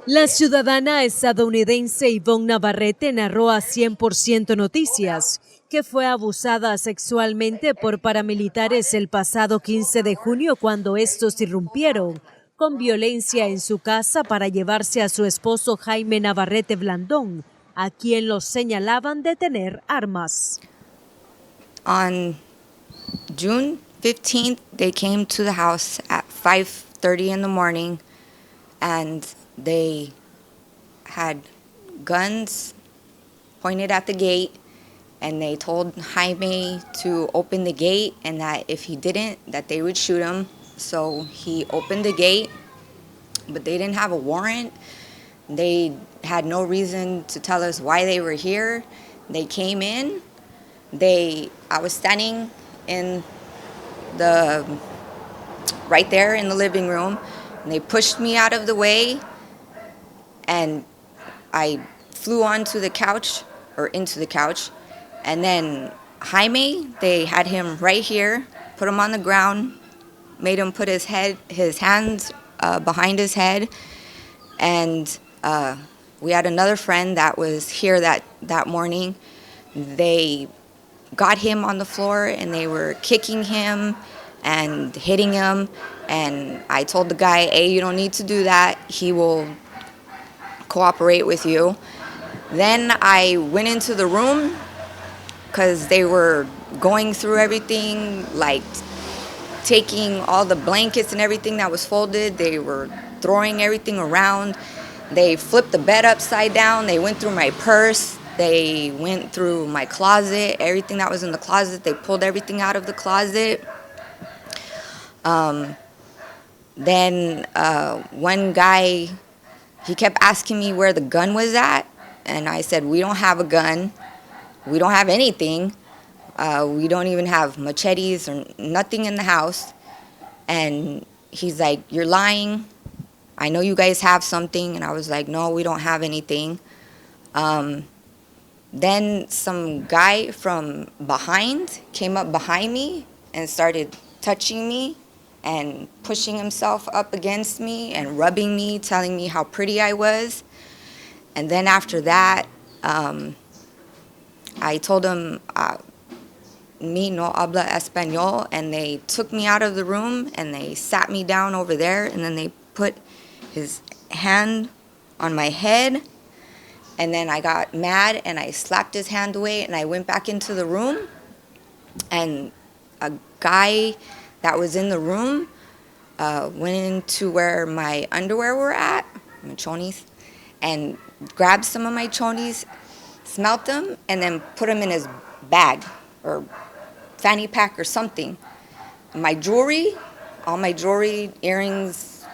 La ciudadana estadounidense Yvone Navarrete narró a 100% Noticias que fue abusada sexualmente por paramilitares el pasado 15 de junio cuando estos irrumpieron con violencia en su casa para llevarse a su esposo Jaime Navarrete Blandón, a quien los señalaban de tener armas. On June 15th, they came to the house at 5:30 in the morning, and they had guns pointed at the gate, and they told Jaime to open the gate, and that if he didn't, that they would shoot him. So he opened the gate, but they didn't have a warrant. They had no reason to tell us why they were here. They came in. I was standing in right there in the living room, and they pushed me out of the way, and I flew onto the couch, or into the couch, and then Jaime, they had him right here, put him on the ground, made him put his hands behind his head, and we had another friend that was here that morning. They got him on the floor, and they were kicking him and hitting him, and I told the guy, hey, you don't need to do that. He will cooperate with you. Then I went into the room because they were going through everything, like taking all the blankets and everything that was folded. They were throwing everything around. They flipped the bed upside down. They went through my purse. They went through my closet, everything that was in the closet. They pulled everything out of the closet. Then one guy, he kept asking me where the gun was at, and I said, we don't have a gun. We don't have anything. We don't even have machetes or nothing in the house. And he's like, you're lying. I know you guys have something. And I was like, no, we don't have anything. Then some guy from behind came up behind me and started touching me and pushing himself up against me and rubbing me, telling me how pretty I was. And then after that, I told him, mi no habla español, and they took me out of the room and they sat me down over there, and then they put his hand on my head. And then I got mad and I slapped his hand away, and I went back into the room, and a guy that was in the room went into where my underwear were at, my chonies, and grabbed some of my chonies, smelt them, and then put them in his bag or fanny pack or something. My jewelry, all my jewelry, earrings,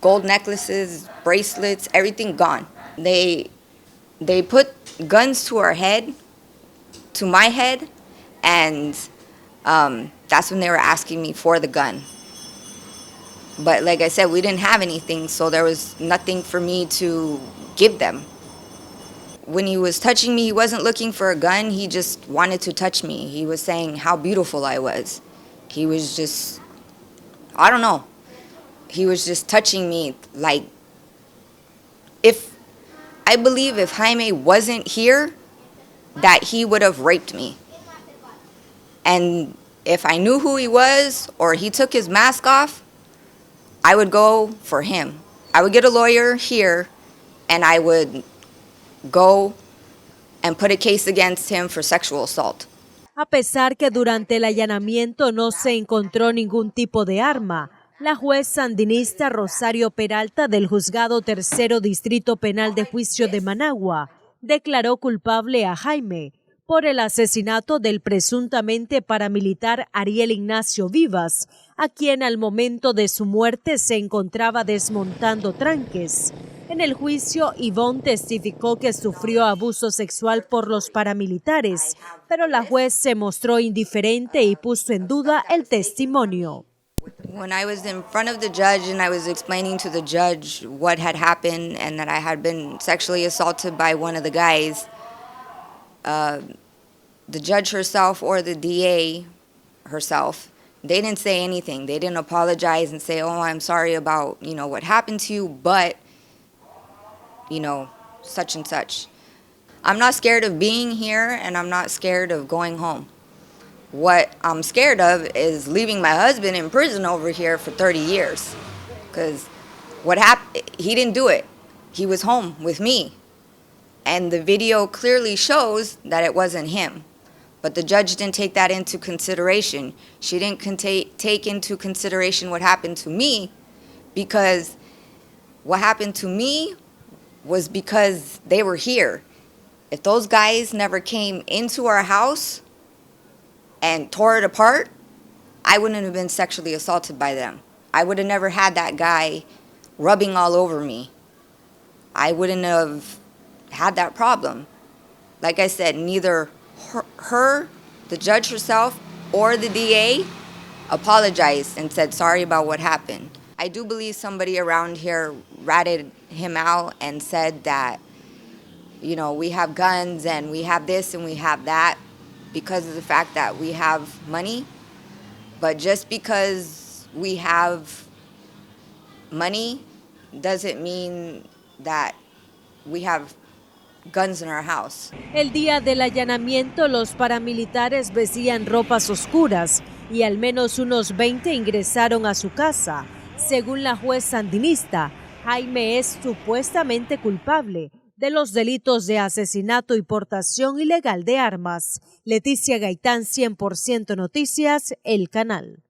gold necklaces, bracelets, everything gone. They put guns to our head, to my head, and that's when they were asking me for the gun. But like I said, we didn't have anything, so there was nothing for me to give them. When he was touching me, he wasn't looking for a gun. He just wanted to touch me. He was saying how beautiful I was. He was just, I don't know. He was just touching me like, I believe if Jaime wasn't here, that he would have raped me. And if I knew who he was or he took his mask off, I would go for him. I would get a lawyer here, and I would go and put a case against him for sexual assault. A pesar que durante el allanamiento no se encontró ningún tipo de arma, la juez sandinista Rosario Peralta del Juzgado Tercero Distrito Penal de Juicio de Managua declaró culpable a Jaime por el asesinato del presuntamente paramilitar Ariel Ignacio Vivas, a quien al momento de su muerte se encontraba desmontando tranques. En el juicio, Yvonne testificó que sufrió abuso sexual por los paramilitares, pero la juez se mostró indiferente y puso en duda el testimonio. When I was in front of the judge and I was explaining to the judge what had happened and that I had been sexually assaulted by one of the guys, the judge herself or the DA herself, they didn't say anything. They didn't apologize and say, oh, I'm sorry about, what happened to you, but such and such. I'm not scared of being here, and I'm not scared of going home. What I'm scared of is leaving my husband in prison over here for 30 years. Because what happened, he didn't do it. He was home with me. And the video clearly shows that it wasn't him. But the judge didn't take that into consideration. She didn't take into consideration what happened to me, because what happened to me was because they were here. If those guys never came into our house and tore it apart, I wouldn't have been sexually assaulted by them. I would have never had that guy rubbing all over me. I wouldn't have had that problem. Like I said, neither her, the judge herself, or the DA apologized and said sorry about what happened. I do believe somebody around here ratted him out and said that, we have guns and we have this and we have that because of the fact that we have money. But just because we have money doesn't mean that we have guns in our house. El día del allanamiento, los paramilitares vestían ropas oscuras y al menos unos 20 ingresaron a su casa. Según la juez sandinista, Jaime es supuestamente culpable de los delitos de asesinato y portación ilegal de armas. Leticia Gaitán, 100% Noticias, El Canal.